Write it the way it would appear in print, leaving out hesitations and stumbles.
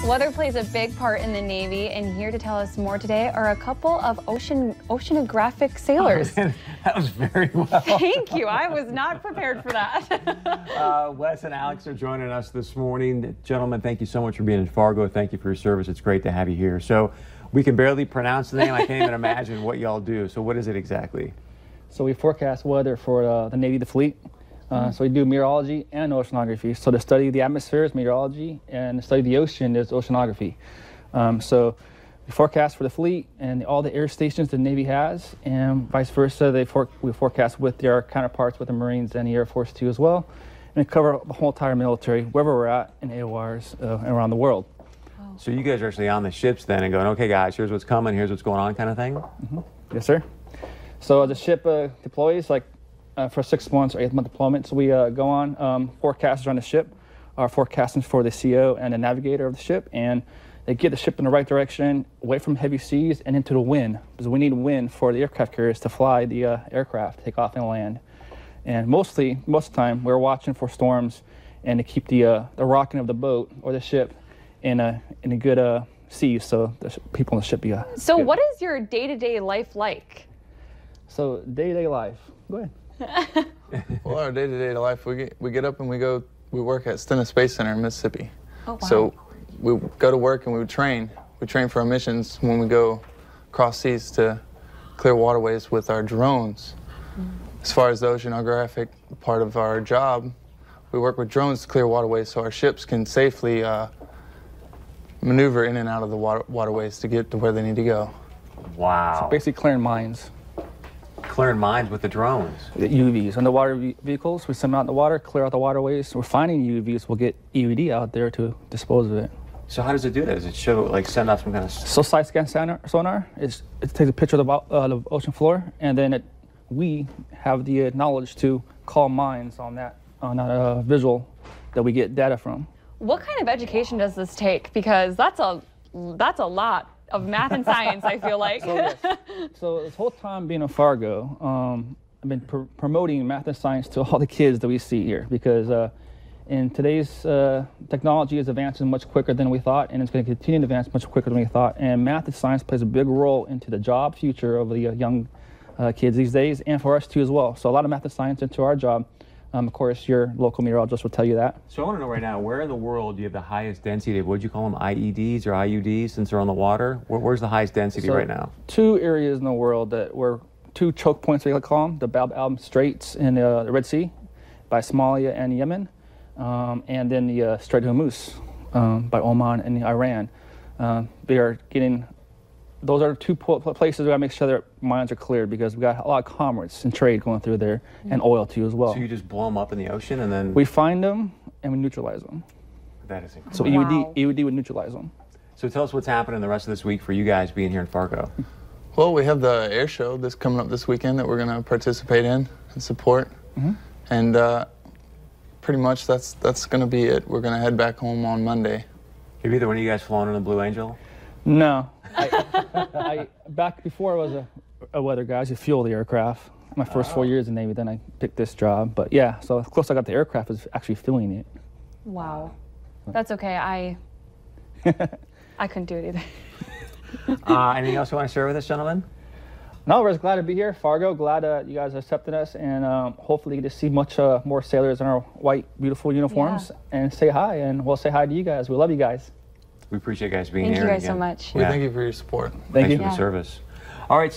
Weather plays a big part in the Navy, and here to tell us more today are a couple of oceanographic sailors. Oh, that was very well. Thank you. I was not prepared for that. Wes and Alex are joining us this morning. Gentlemen, thank you so much for being in Fargo. Thank you for your service. It's great to have you here. So we can barely pronounce the name. I can't even imagine what y'all do. So what is it exactly? So we forecast weather for the Navy, the fleet. So we do meteorology and oceanography. So to study the atmosphere is meteorology, and to study the ocean is oceanography. So we forecast for the fleet and all the air stations the Navy has, and vice versa. We forecast with their counterparts with the Marines and the Air Force too as well. And we cover the whole entire military, wherever we're at in AORs around the world. So you guys are actually on the ships then and going, okay guys, here's what's coming, here's what's going on kind of thing? Mm-hmm. Yes, sir. So the ship deploys like for 6 months or 8-month deployment. So we go on, forecasters on the ship are forecasting for the CO and the navigator of the ship, and they get the ship in the right direction, away from heavy seas and into the wind, because we need wind for the aircraft carriers to fly the aircraft, take off and land. And most of the time, we're watching for storms and to keep the rocking of the boat or the ship in a good sea, so the people on the ship be So good. what is your day-to-day life like? So day-to-day life, go ahead. Well, our day-to-day life, we get up and we work at Stennis Space Center in Mississippi. Oh, wow. So we go to work and we train. We train for our missions when we go cross seas to clear waterways with our drones. As far as the oceanographic part of our job, we work with drones to clear waterways so our ships can safely maneuver in and out of the waterways to get to where they need to go. Wow. So basically clearing mines. Clearing mines with the drones. The UVs. Underwater vehicles, we send them out in the water, clear out the waterways. We're finding UVs, we'll get EUD out there to dispose of it. So how does it do that? Does it show, like, send off some kind of... So side scan sonar, it takes a picture of the ocean floor, and then we have the knowledge to call mines on that visual that we get data from. What kind of education does this take? Because that's a lot of math and science, I feel like. So, yes. So this whole time being in Fargo, I've been promoting math and science to all the kids that we see here, because in today's technology is advancing much quicker than we thought, and it's going to continue to advance much quicker than we thought. And math and science plays a big role into the job future of the young kids these days, and for us too as well. So a lot of math and science into our job. Of course, your local meteorologist will tell you that. So I want to know right now, where in the world do you have the highest density of, what do you call them, IEDs or IUDs, since they're on the water? Where's the highest density right now? 2 areas in the world that were 2 choke points, we like to call them, the Bab el Straits in the Red Sea by Somalia and Yemen, and then the Strait of Hormuz by Oman and Iran. They are getting... Those are 2 places we gotta make sure their mines are cleared, because we got a lot of commerce and trade going through there, and oil too as well. So you just blow them up in the ocean and then... We find them and we neutralize them. That is incredible. So Wow. EUD would neutralize them. So tell us what's happening the rest of this week for you guys being here in Fargo. Well, we have the air show that's coming up this weekend that we're going to participate in and support. And pretty much that's going to be it. We're going to head back home on Monday. Have either one of you guys flown on a Blue Angel? No. Back before I was a weather guy, I used to fuel the aircraft. My first 4 years in the Navy, then I picked this job. But yeah, so the closest I got the aircraft is actually fueling it. Wow. That's okay. I couldn't do it either. Anything else you want to share with us, gentlemen? No, we're just glad to be here, Fargo. Glad you guys accepted us, and hopefully get to see much more sailors in our white, beautiful uniforms and say hi. And we'll say hi to you guys. We love you guys. We appreciate you guys being Thank here. you guys again. so much. We thank you for your support. Thanks you. for the service. All right,